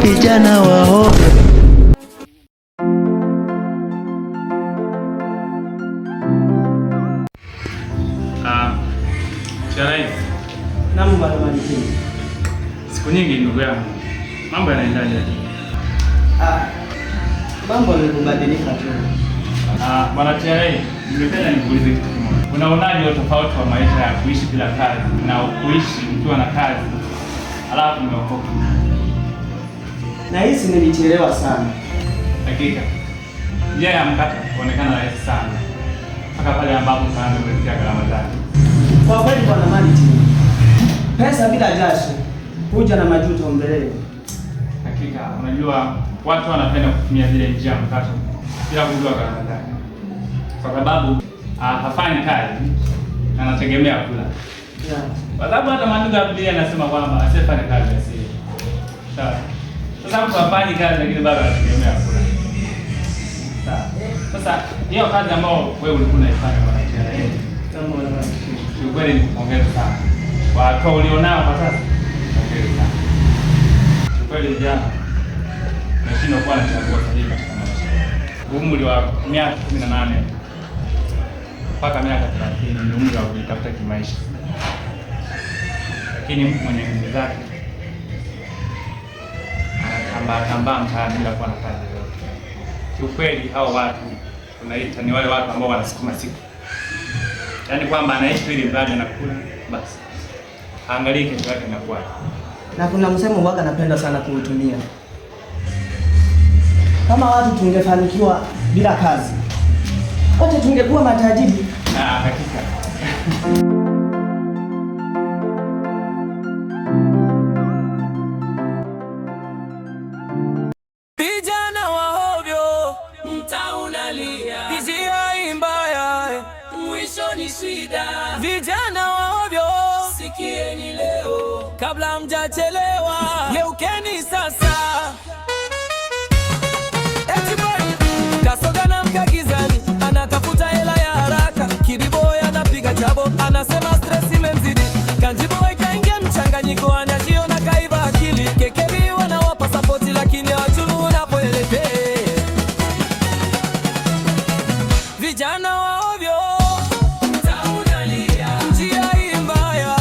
Vijana wao siku nyingi ndugu yangu, mambo yanaendaje? Mambo yamebadilika tu. Bwana TRA, ningependa nikuulize kitu kimoja. Unaonaje tofauti wa maisha ya kuishi bila kazi na kuishi ukiwa na kazi alafu umeokoka? Na hisi nilichelewa sana. Hakika. Njia ya mkato kuonekana rahisi sana. Mpaka pale ambapo tunaanza kuelekea gharama zake. Kwa kweli bwana Maliti, pesa bila jasho huja na majuto mbeleni. Hakika, unajua watu wanapenda kutumia zile njia ya mkato bila kujua gharama zake. Kwa sababu hafanyi kazi na anategemea kula. Yeah. Kwa sababu hata maandiko ya Biblia yanasema kwamba asiyefanya kazi asile. Sawa. Sasa mtu hafanyi kazi lakini bado anategemea kula. Sawa. Sasa hiyo kazi ambayo wewe ulikuwa unaifanya kwa TRA, kweli nikupongeza sana. Kwa hatua ulionao kwa sasa, pongeza sana. Kweli vijana nashinda kuwa na chaguo sahihi katika maisha. Umri wa miaka 18 mpaka miaka 30 ni umri wa kujitafuta kimaisha. Lakini mtu mwenye nguvu zake anatambaa mtaani bila kuwa na kazi yoyote. Kiukweli hao watu tunaita ni wale watu ambao wanasukuma siku. Yaani kwamba anaishi ili mradi anakula basi. Angalie kesho yake inakuwa. Na kuna msemo huaga napenda sana kuutumia. Kama watu tungefanikiwa bila kazi, wote tungekuwa matajiri. Hakika. Vijana wa ovyo, mtaa unalia. Vijana mbaya, mwisho ni shida. Vijana wa ovyo, sikieni leo kabla mjachelewa. Geukeni sasa. Kasoga na mkagizani, anatafuta hela ya haraka. Kidiboy anapiga chabo, anasema stress imemzidi. Kanjiboy kaingia mchanganyiko, anajiona kaiva akili. Kekebi wanawapa support lakini hawajui unapoelekea. Vijana wa ovyo, mtaa unalia. Njia hii mbaya,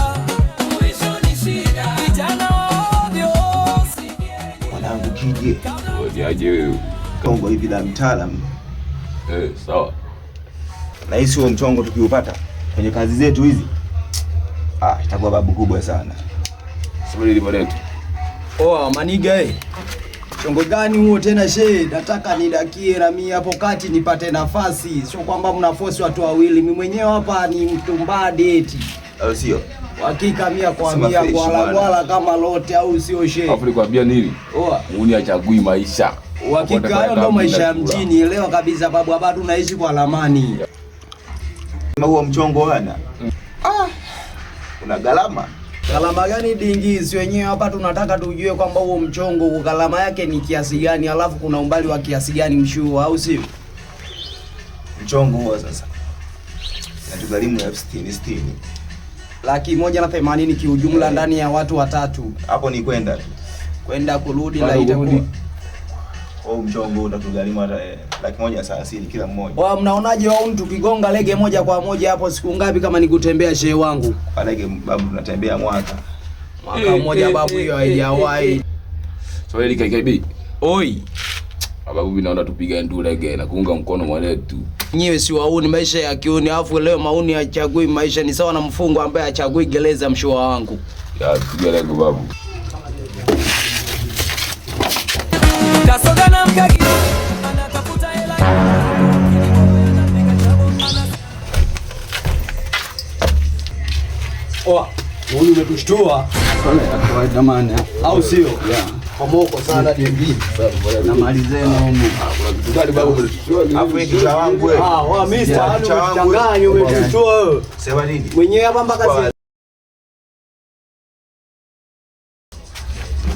mwisho ni shida. Vijana wa ovyo, mwanangu kije. Aje wewe. Kongo hivi la mtaalamu. Sawa. Na hisi huo mchongo tukiupata kwenye kazi zetu hizi, itakuwa babu kubwa sana. Subiri lipoletu. Maniga chongo gani huo tena shehe? Nataka nidakie rami hapo kati nipate nafasi. Sio kwamba mnaforce watu wawili. Mimi mwenyewe hapa ni mtumbadi eti. Au sio? Hakika 100 kwa 100 kwa kama lote, au sio shehe? Afu nikwambia nini? Muuni achagui maisha. Hakika hayo ndio maisha ya mjini. Elewa kabisa babu, hapa tunaishi kwa lamani. Kama huo mchongo hana. Kuna gharama. Gharama gani dingizi? Wenyewe hapa tunataka tujue kwamba huo mchongo gharama yake ni kiasi gani, alafu kuna umbali wa kiasi gani mshua, au sio? Mchongo huo sasa natugharimu 60,000. 180 kiujumla ndani ya watu watatu. Hapo ni kwenda kurudi la itakuwa. Mchongo utatugharimu hata 130 kila mmoja. Wao mnaonaje wao tukigonga lege moja kwa moja hapo siku ngapi kama nikutembea shehe wangu? Lege babu tunatembea mwaka mmoja babu, hiyo haijawahi. So ile KKB. Oi. Babu mimi naona tupiga ndulege na kuunga mkono mwanetu. Nyewe si wauni maisha ya kiuni, afu leo mauni hachagui maisha, ni sawa na mfungo ambaye hachagui gereza mshua wangu. Ya piga lege babu. Kasoga na mkagi anatafuta hela. Huyu umetushtua. Kwa jamani, au sio? Yeah. Pomoko sana DB. Na malizeni huko. Tukali babu umetushtua. Afu hiki cha wangu wewe. Mister, changanya umetushtua wewe. Sema nini? Mwenyewe hapa mpaka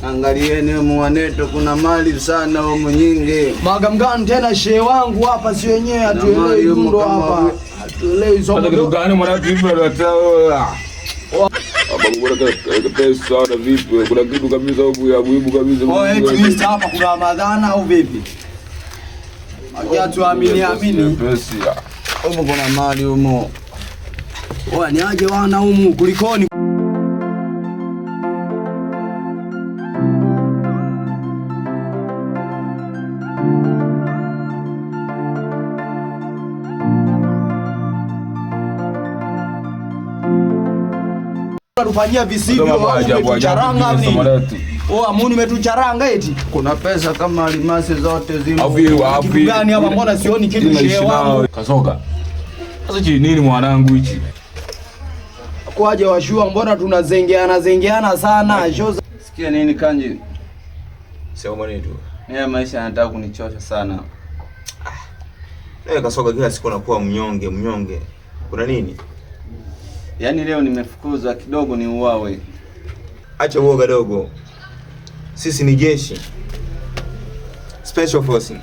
angalieni mwaneto, kuna mali sana huko nyingi. Magamgani tena shehe wangu hapa, si wenyewe atuelewi ndo hapa. Atuelewi somo. Ndio gani mwanangu hivi anatoa. Babu bora kwa pesa na vipi? Kuna kitu kabisa huko ya muhimu kabisa. Eti Mr. hapa kuna Ramadhani au vipi? Acha tuamini pesa. Huko kuna mali huko. Ni aje wana humu kulikoni? Tufanyia visivyo umetucharanga nini? Amuni umetucharanga eti. Kuna pesa kama almasi zote zimo. Kitu gani hapa, mbona sioni kitu shehe wangu? Kasoga. Sasa nini mwanangu hichi? Kwaje washua, mbona tunazengeana sana? Sikia nini kanji? Sema mwanetu. Maisha yanataka kunichosha sana. Kasoga, kila siku nakuwa mnyonge. Kuna nini? Yaani leo nimefukuzwa kidogo ni uwawe. Acha uoga dogo. Sisi ni jeshi. Special Force.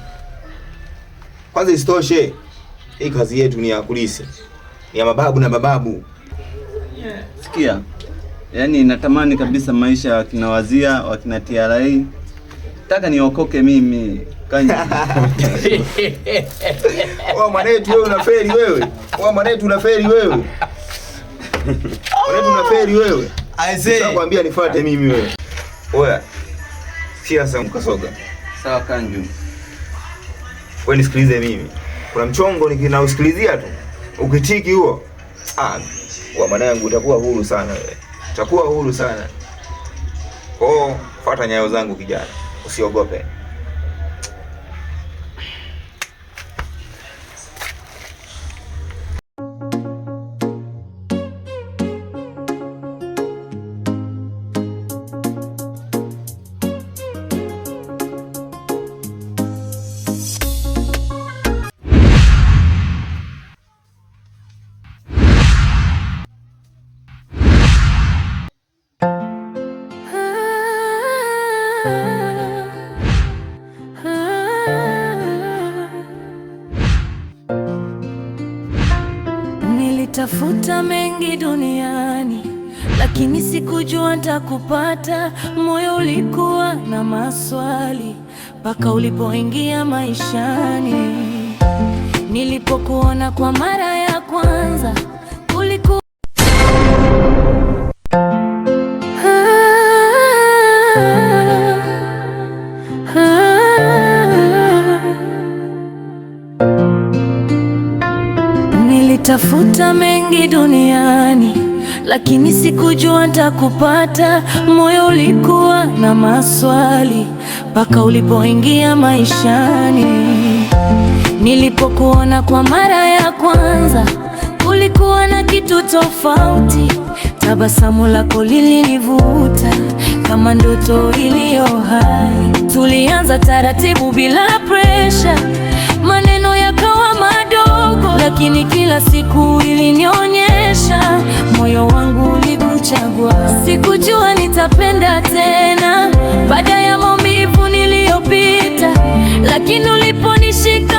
Kwanza isitoshe, hii kazi yetu ni ya kulisi. Ni ya mababu na mababu. Sikia. Yaani natamani kabisa maisha wakina Wazia, wakina TRA. Nataka niokoke mimi. Kanyi. Mwanetu wewe unafeli wewe. Mwanetu unafeli wewe. Wewe. Nakwambia nifuate mimi wewe. Oya. Siasa Kasoga. Sawa Kanju. Wewe nisikilize mimi. Kuna mchongo ninausikilizia tu. Ukitiki huo. Mwanangu utakuwa huru sana wewe. Utakuwa huru sana. Fuata nyayo zangu kijana. Usiogope. Nilitafuta mengi duniani, lakini sikujua nitakupata. Moyo ulikuwa na maswali mpaka ulipoingia maishani. Nilipokuona kwa mara ya kwanza ulikuwa Nilitafuta mengi duniani, lakini sikujua nitakupata. Moyo ulikuwa na maswali mpaka ulipoingia maishani. Nilipokuona kwa mara ya kwanza ulikuwa na kitu tofauti. Tabasamu lako lilinivuta kama ndoto iliyo hai. Tulianza taratibu bila pressure, maneno yakawa madogo, lakini kila siku ilinionyesha moyo wangu ulikuchagua. Sikujua nitapenda tena baada ya maumivu niliyopita, lakini uliponishika